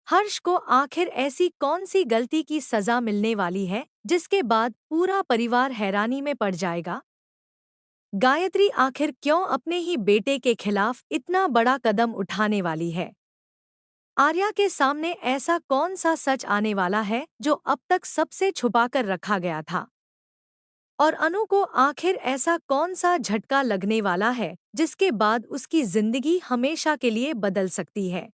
हर्ष को आखिर ऐसी कौन सी गलती की सजा मिलने वाली है जिसके बाद पूरा परिवार हैरानी में पड़ जाएगा? गायत्री आखिर क्यों अपने ही बेटे के खिलाफ इतना बड़ा कदम उठाने वाली है? आर्या के सामने ऐसा कौन सा सच आने वाला है जो अब तक सबसे छुपाकर रखा गया था? और अनु को आखिर ऐसा कौन सा झटका लगने वाला है जिसके बाद उसकी जिंदगी हमेशा के लिए बदल सकती है?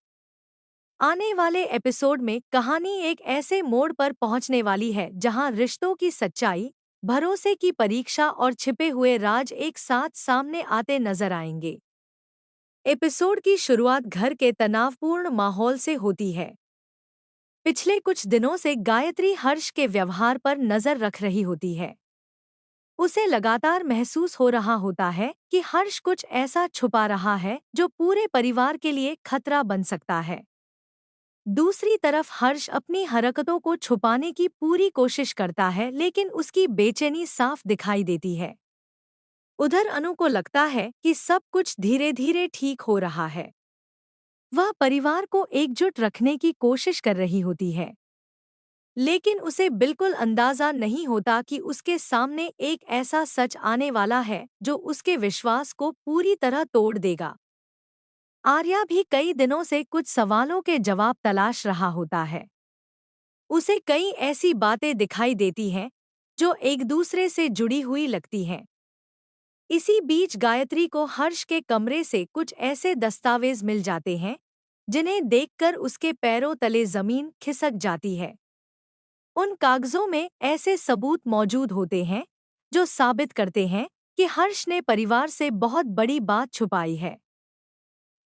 आने वाले एपिसोड में कहानी एक ऐसे मोड़ पर पहुंचने वाली है जहां रिश्तों की सच्चाई, भरोसे की परीक्षा और छिपे हुए राज एक साथ सामने आते नजर आएंगे। एपिसोड की शुरुआत घर के तनावपूर्ण माहौल से होती है। पिछले कुछ दिनों से गायत्री हर्ष के व्यवहार पर नजर रख रही होती है। उसे लगातार महसूस हो रहा होता है कि हर्ष कुछ ऐसा छुपा रहा है जो पूरे परिवार के लिए खतरा बन सकता है। दूसरी तरफ हर्ष अपनी हरकतों को छुपाने की पूरी कोशिश करता है, लेकिन उसकी बेचैनी साफ दिखाई देती है। उधर अनु को लगता है कि सब कुछ धीरे धीरे ठीक हो रहा है। वह परिवार को एकजुट रखने की कोशिश कर रही होती है, लेकिन उसे बिल्कुल अंदाजा नहीं होता कि उसके सामने एक ऐसा सच आने वाला है जो उसके विश्वास को पूरी तरह तोड़ देगा। आर्या भी कई दिनों से कुछ सवालों के जवाब तलाश रहा होता है। उसे कई ऐसी बातें दिखाई देती हैं जो एक दूसरे से जुड़ी हुई लगती हैं। इसी बीच गायत्री को हर्ष के कमरे से कुछ ऐसे दस्तावेज मिल जाते हैं जिन्हें देखकर उसके पैरों तले जमीन खिसक जाती है। उन कागजों में ऐसे सबूत मौजूद होते हैं जो साबित करते हैं कि हर्ष ने परिवार से बहुत बड़ी बात छुपाई है।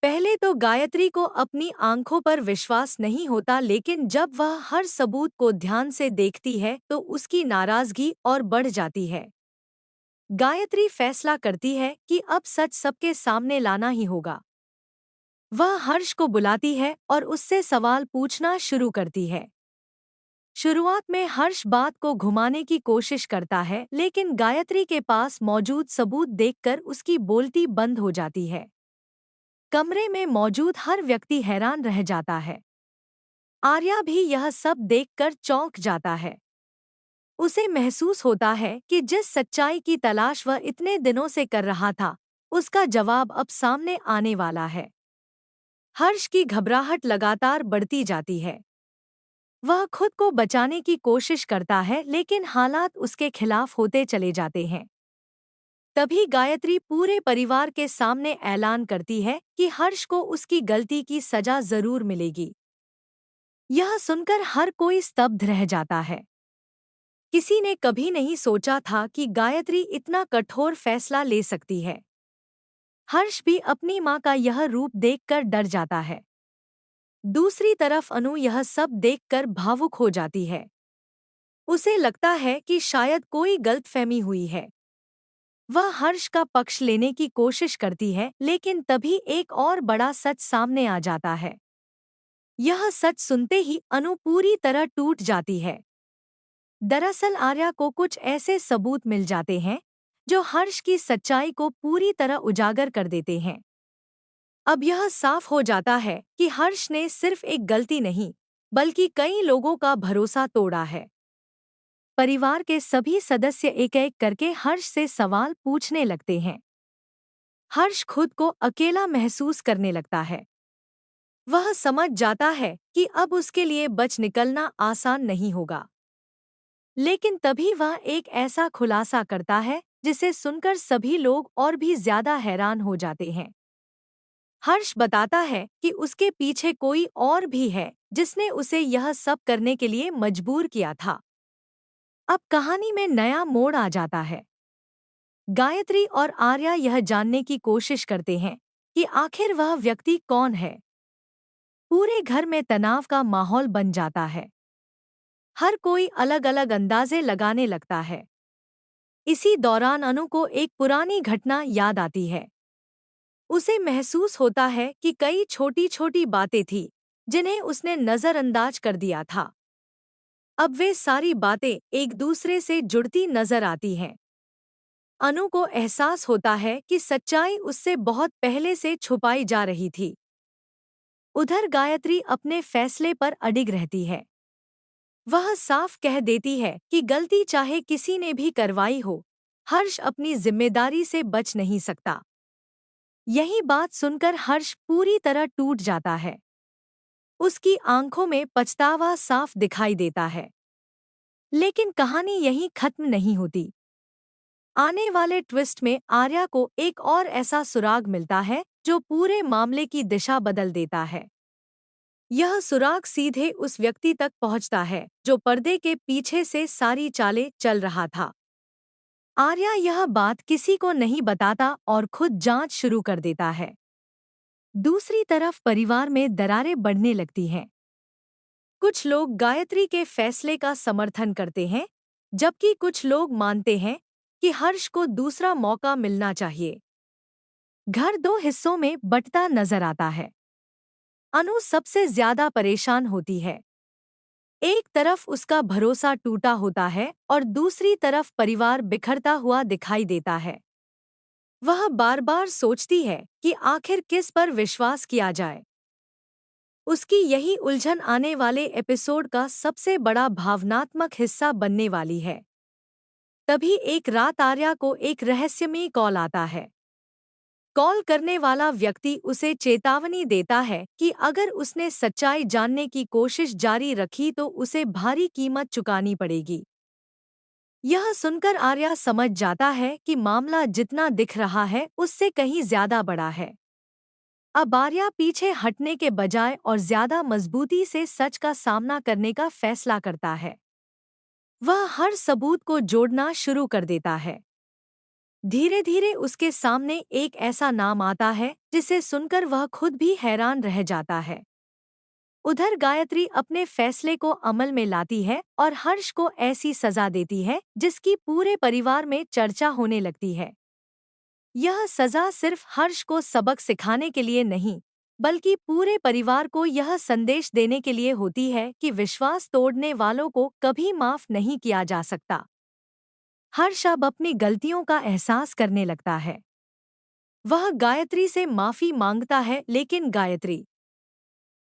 पहले तो गायत्री को अपनी आंखों पर विश्वास नहीं होता, लेकिन जब वह हर सबूत को ध्यान से देखती है तो उसकी नाराजगी और बढ़ जाती है। गायत्री फैसला करती है कि अब सच सबके सामने लाना ही होगा। वह हर्ष को बुलाती है और उससे सवाल पूछना शुरू करती है। शुरुआत में हर्ष बात को घुमाने की कोशिश करता है, लेकिन गायत्री के पास मौजूद सबूत देखकर उसकी बोलती बंद हो जाती है। कमरे में मौजूद हर व्यक्ति हैरान रह जाता है। आर्या भी यह सब देखकर चौंक जाता है। उसे महसूस होता है कि जिस सच्चाई की तलाश वह इतने दिनों से कर रहा था, उसका जवाब अब सामने आने वाला है। हर्ष की घबराहट लगातार बढ़ती जाती है। वह खुद को बचाने की कोशिश करता है, लेकिन हालात उसके खिलाफ होते चले जाते हैं। तभी गायत्री पूरे परिवार के सामने ऐलान करती है कि हर्ष को उसकी गलती की सजा जरूर मिलेगी। यह सुनकर हर कोई स्तब्ध रह जाता है। किसी ने कभी नहीं सोचा था कि गायत्री इतना कठोर फैसला ले सकती है। हर्ष भी अपनी मां का यह रूप देखकर डर जाता है। दूसरी तरफ अनु यह सब देखकर भावुक हो जाती है। उसे लगता है कि शायद कोई गलतफहमी हुई है। वह हर्ष का पक्ष लेने की कोशिश करती है, लेकिन तभी एक और बड़ा सच सामने आ जाता है। यह सच सुनते ही अनु पूरी तरह टूट जाती है। दरअसल आर्या को कुछ ऐसे सबूत मिल जाते हैं जो हर्ष की सच्चाई को पूरी तरह उजागर कर देते हैं। अब यह साफ हो जाता है कि हर्ष ने सिर्फ एक गलती नहीं, बल्कि कई लोगों का भरोसा तोड़ा है। परिवार के सभी सदस्य एक एक करके हर्ष से सवाल पूछने लगते हैं। हर्ष खुद को अकेला महसूस करने लगता है। वह समझ जाता है कि अब उसके लिए बच निकलना आसान नहीं होगा। लेकिन तभी वह एक ऐसा खुलासा करता है जिसे सुनकर सभी लोग और भी ज्यादा हैरान हो जाते हैं। हर्ष बताता है कि उसके पीछे कोई और भी है जिसने उसे यह सब करने के लिए मजबूर किया था। अब कहानी में नया मोड़ आ जाता है। गायत्री और आर्या यह जानने की कोशिश करते हैं कि आखिर वह व्यक्ति कौन है। पूरे घर में तनाव का माहौल बन जाता है। हर कोई अलग अलग अंदाजे लगाने लगता है। इसी दौरान अनु को एक पुरानी घटना याद आती है। उसे महसूस होता है कि कई छोटी छोटी बातें थीं जिन्हें उसने नज़रअंदाज कर दिया था। अब वे सारी बातें एक दूसरे से जुड़ती नजर आती हैं। अनु को एहसास होता है कि सच्चाई उससे बहुत पहले से छुपाई जा रही थी। उधर गायत्री अपने फैसले पर अडिग रहती है। वह साफ कह देती है कि गलती चाहे किसी ने भी करवाई हो, हर्ष अपनी जिम्मेदारी से बच नहीं सकता। यही बात सुनकर हर्ष पूरी तरह टूट जाता है। उसकी आंखों में पछतावा साफ दिखाई देता है। लेकिन कहानी यहीं खत्म नहीं होती। आने वाले ट्विस्ट में आर्या को एक और ऐसा सुराग मिलता है जो पूरे मामले की दिशा बदल देता है। यह सुराग सीधे उस व्यक्ति तक पहुंचता है जो पर्दे के पीछे से सारी चालें चल रहा था। आर्या यह बात किसी को नहीं बताता और खुद जांच शुरू कर देता है। दूसरी तरफ परिवार में दरारें बढ़ने लगती हैं। कुछ लोग गायत्री के फैसले का समर्थन करते हैं, जबकि कुछ लोग मानते हैं कि हर्ष को दूसरा मौका मिलना चाहिए। घर दो हिस्सों में बंटता नजर आता है। अनु सबसे ज्यादा परेशान होती है। एक तरफ उसका भरोसा टूटा होता है और दूसरी तरफ परिवार बिखरता हुआ दिखाई देता है। वह बार बार सोचती है कि आखिर किस पर विश्वास किया जाए। उसकी यही उलझन आने वाले एपिसोड का सबसे बड़ा भावनात्मक हिस्सा बनने वाली है। तभी एक रात आर्या को एक रहस्यमयी कॉल आता है। कॉल करने वाला व्यक्ति उसे चेतावनी देता है कि अगर उसने सच्चाई जानने की कोशिश जारी रखी तो उसे भारी कीमत चुकानी पड़ेगी। यह सुनकर आर्या समझ जाता है कि मामला जितना दिख रहा है उससे कहीं ज्यादा बड़ा है। अब आर्या पीछे हटने के बजाय और ज्यादा मजबूती से सच का सामना करने का फैसला करता है। वह हर सबूत को जोड़ना शुरू कर देता है। धीरे धीरे उसके सामने एक ऐसा नाम आता है जिसे सुनकर वह खुद भी हैरान रह जाता है। उधर गायत्री अपने फैसले को अमल में लाती है और हर्ष को ऐसी सजा देती है जिसकी पूरे परिवार में चर्चा होने लगती है। यह सजा सिर्फ हर्ष को सबक सिखाने के लिए नहीं, बल्कि पूरे परिवार को यह संदेश देने के लिए होती है कि विश्वास तोड़ने वालों को कभी माफ नहीं किया जा सकता। हर्ष अब अपनी गलतियों का एहसास करने लगता है। वह गायत्री से माफी मांगता है, लेकिन गायत्री